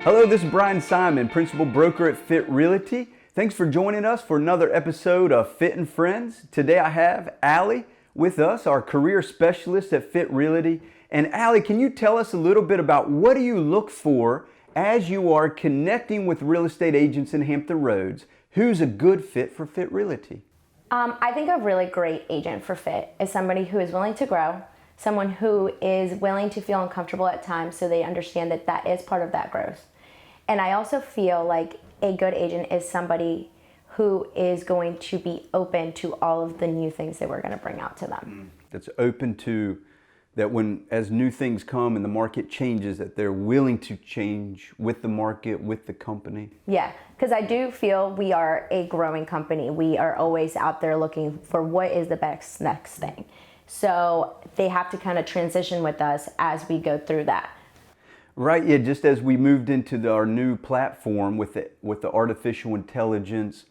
Hello, this is Brian Simon, Principal Broker at Fit Realty. Thanks for joining us for another episode of Fit and Friends. Today I have Allie with us, our career specialist at Fit Realty. And Allie, can you tell us a little bit about what do you look for as you are connecting with real estate agents in Hampton Roads? Who's a good fit for Fit Realty? I think a really great agent for Fit is somebody who is willing to grow, someone who is willing to feel uncomfortable at times so they understand that that is part of that growth. And I also feel like a good agent is somebody who is going to be open to all of the new things that we're going to bring out to them. That's open to that when as new things come and the market changes, that they're willing to change with the market, with the company. Yeah, because I do feel we are a growing company. We are always out there looking for what is the best next thing. So they have to kind of transition with us as we go through that. Right, yeah, just as we moved into our new platform with the artificial intelligence,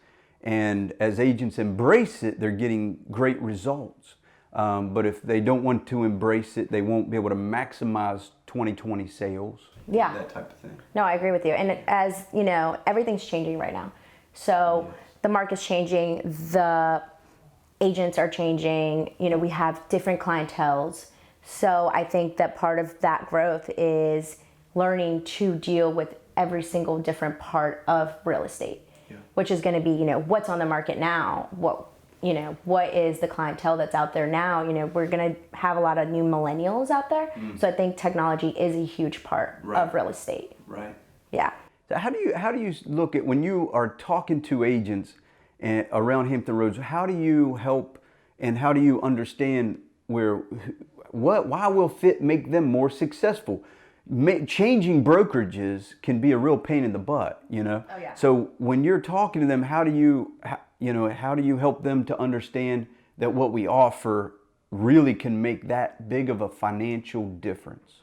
and as agents embrace it, they're getting great results. But if they don't want to embrace it, they won't be able to maximize 2020 sales. Yeah. That type of thing. No, I agree with you. And as you know, everything's changing right now. So the market's changing, the agents are changing, we have different clienteles. So I think that part of that growth is learning to deal with every single different part of real estate, which is going to be, what's on the market now, what is the clientele that's out there now. We're going to have a lot of new millennials out there. So I think technology is a huge part of real estate. Right. Yeah. So how do you look at when you are talking to agents around Hampton Roads? How do you help and how do you understand why will Fit make them more successful? Changing brokerages can be a real pain in the butt, Oh, yeah. So when you're talking to them, how do you help them to understand that what we offer really can make that big of a financial difference?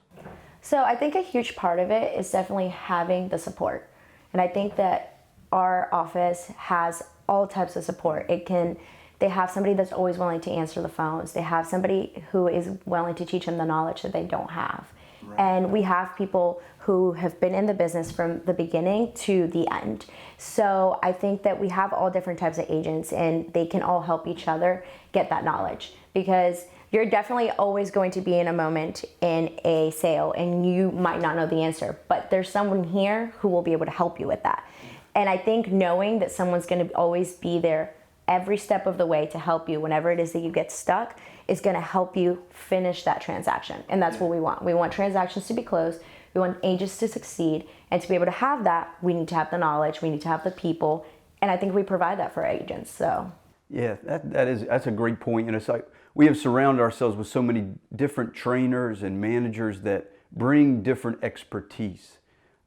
So I think a huge part of it is definitely having the support. And I think that our office has all types of support. They have somebody that's always willing to answer the phones. They have somebody who is willing to teach them the knowledge that they don't have. Right. And we have people who have been in the business from the beginning to the end. So I think that we have all different types of agents and they can all help each other get that knowledge, because you're definitely always going to be in a moment in a sale and you might not know the answer, but there's someone here who will be able to help you with that. And I think knowing that someone's going to always be there every step of the way to help you whenever it is that you get stuck is going to help you finish that transaction. And that's what we want. We want transactions to be closed. We want agents to succeed. And to be able to have that, we need to have the knowledge. We need to have the people. And I think we provide that for agents. So yeah, that's a great point. And it's like we have surrounded ourselves with so many different trainers and managers that bring different expertise.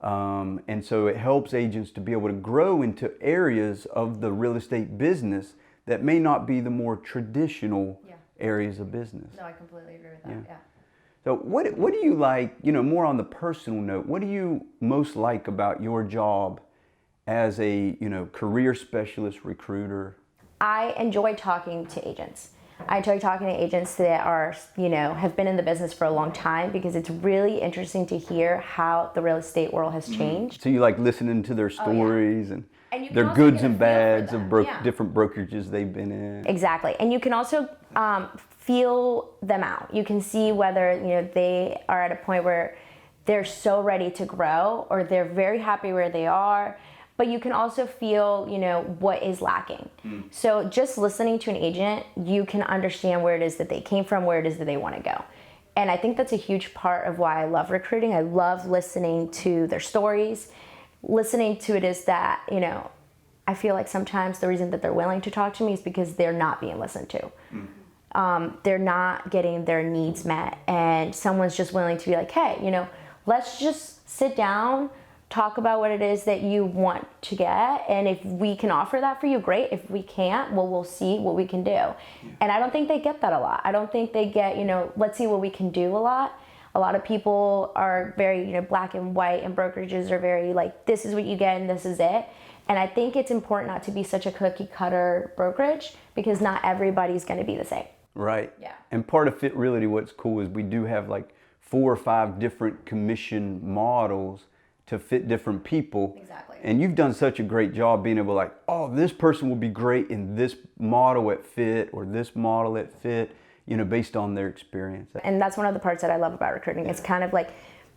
And so it helps agents to be able to grow into areas of the real estate business that may not be the more traditional areas of business. No, I completely agree with that. Yeah. So what do you like, more on the personal note, what do you most like about your job as a, career specialist recruiter? I enjoy talking to agents. I enjoy talking to agents that are, have been in the business for a long time, because it's really interesting to hear how the real estate world has changed. So you like listening to their stories and you can their also goods get a and feel for bads them. of different brokerages they've been in. Exactly. And you can also feel them out. You can see whether, they are at a point where they're so ready to grow or they're very happy where they are. But you can also feel, what is lacking. So just listening to an agent, you can understand where it is that they came from, where it is that they want to go. And I think that's a huge part of why I love recruiting. I love listening to their stories. Listening to it is that, I feel like sometimes the reason that they're willing to talk to me is because they're not being listened to. They're not getting their needs met. And someone's just willing to be like, hey, let's just sit down, talk about what it is that you want to get, and if we can offer that for you, great. If we can't, well, we'll see what we can do. And I don't think they get that a lot. I don't think they get, let's see what we can do a lot. A lot of people are very, black and white, and brokerages are very like, this is what you get and this is it. And I think it's important not to be such a cookie cutter brokerage, because not everybody's going to be the same. Right. Yeah. And part of Fit Realty, what's cool is we do have like 4 or 5 different commission models to fit different people. Exactly. And you've done such a great job being able to like, oh, this person will be great in this model at Fit or this model at Fit, you know, based on their experience. And that's one of the parts that I love about recruiting. It's kind of like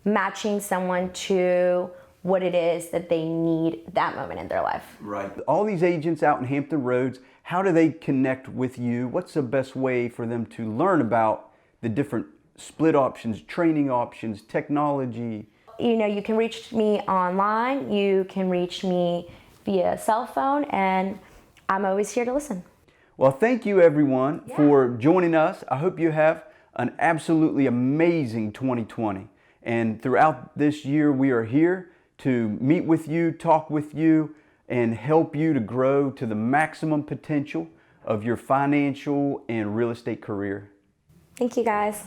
matching someone to what it is that they need that moment in their life. Right. All these agents out in Hampton Roads, how do they connect with you? What's the best way for them to learn about the different split options, training options, technology? You know, you can reach me online, you can reach me via cell phone, and I'm always here to listen. Well, thank you everyone for joining us. I hope you have an absolutely amazing 2020. And throughout this year, we are here to meet with you, talk with you, and help you to grow to the maximum potential of your financial and real estate career. Thank you, guys.